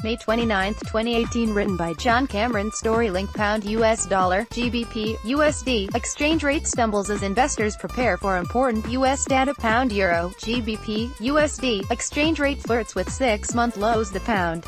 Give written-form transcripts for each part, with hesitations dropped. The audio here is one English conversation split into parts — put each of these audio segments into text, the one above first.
May 29, 2018. Written by John Cameron. Story link. Pound US dollar, GBP, USD. Exchange rate stumbles as investors prepare for important US data. Pound euro, GBP, USD. Exchange rate flirts with 6-month lows. The pound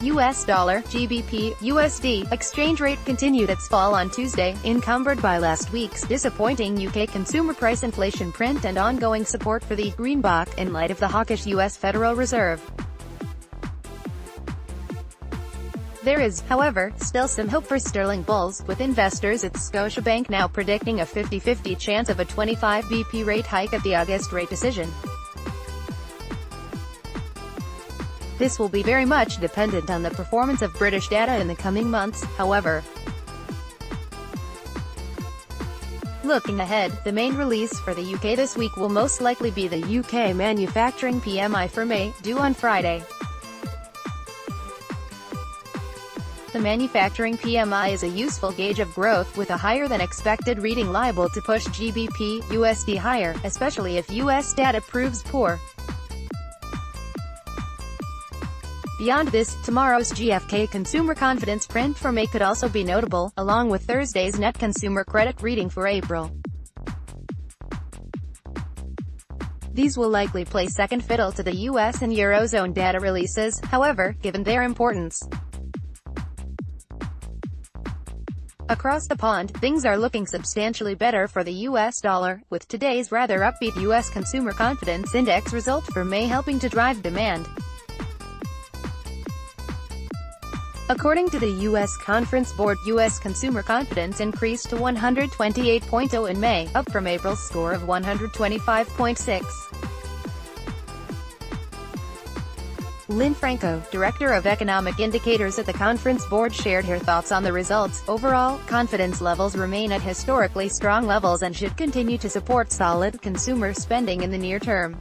US dollar, GBP, USD. Exchange rate continued its fall on Tuesday, encumbered by last week's disappointing UK consumer price inflation print and ongoing support for the Greenback, in light of the hawkish US Federal Reserve. There is, however, still some hope for sterling bulls, with investors at Scotiabank now predicting a 50-50 chance of a 25 BP rate hike at the August rate decision. This will be very much dependent on the performance of British data in the coming months, however. Looking ahead, the main release for the UK this week will most likely be the UK manufacturing PMI for May, due on Friday. The manufacturing PMI is a useful gauge of growth, with a higher-than-expected reading liable to push GBP USD higher, especially if US data proves poor. Beyond this, tomorrow's GfK consumer confidence print for May could also be notable, along with Thursday's net consumer credit reading for April. These will likely play second fiddle to the US and Eurozone data releases, however, given their importance. Across the pond, things are looking substantially better for the US dollar, with today's rather upbeat US Consumer Confidence Index result for May helping to drive demand. According to the U.S. Conference Board, U.S. consumer confidence increased to 128.0 in May, up from April's score of 125.6. Lynn Franco, Director of Economic Indicators at the Conference Board, shared her thoughts on the results. Overall, confidence levels remain at historically strong levels and should continue to support solid consumer spending in the near term.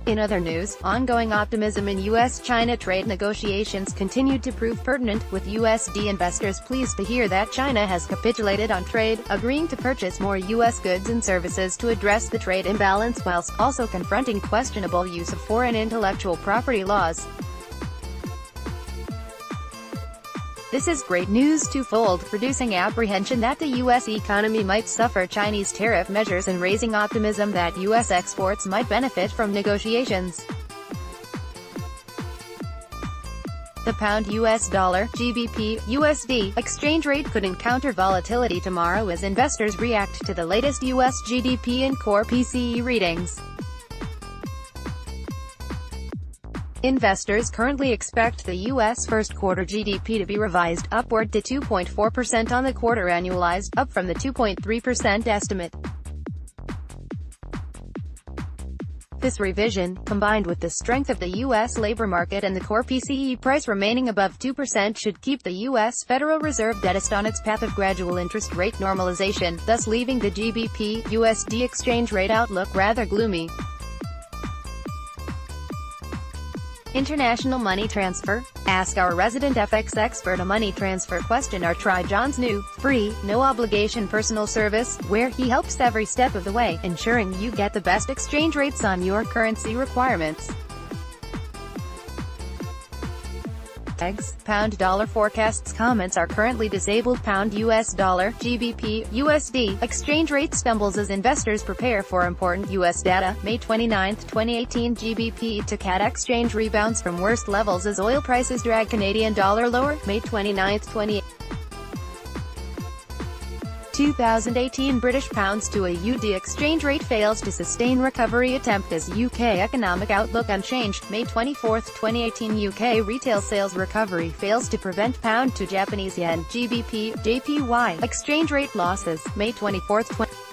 In other news, ongoing optimism in U.S.-China trade negotiations continued to prove pertinent, with USD investors pleased to hear that China has capitulated on trade, agreeing to purchase more U.S. goods and services to address the trade imbalance whilst also confronting questionable use of foreign intellectual property laws. This is great news twofold, reducing apprehension that the U.S. economy might suffer Chinese tariff measures and raising optimism that U.S. exports might benefit from negotiations. The pound US dollar, GBP, USD, exchange rate could encounter volatility tomorrow as investors react to the latest U.S. GDP and core PCE readings. Investors currently expect the U.S. first quarter GDP to be revised upward to 2.4% on the quarter annualized, up from the 2.3% estimate. This revision, combined with the strength of the U.S. labor market and the core PCE price remaining above 2%, should keep the U.S. Federal Reserve debt on its path of gradual interest rate normalization, thus leaving the GBP-USD exchange rate outlook rather gloomy. International money transfer? Ask our resident FX expert a money transfer question or try John's new, free, no-obligation personal service, where he helps every step of the way, ensuring you get the best exchange rates on your currency requirements. Pound dollar forecasts. Comments are currently disabled. Pound US dollar, GBP, USD, exchange rate stumbles as investors prepare for important US data. May 29, 2018. GBP to CAD exchange rebounds from worst levels as oil prices drag Canadian dollar lower. May 29, 2018. British pounds to a UD exchange rate fails to sustain recovery attempt as UK economic outlook unchanged. May 24, 2018. UK retail sales recovery fails to prevent pound to Japanese yen, GBP, JPY, exchange rate losses. May 24, 2018.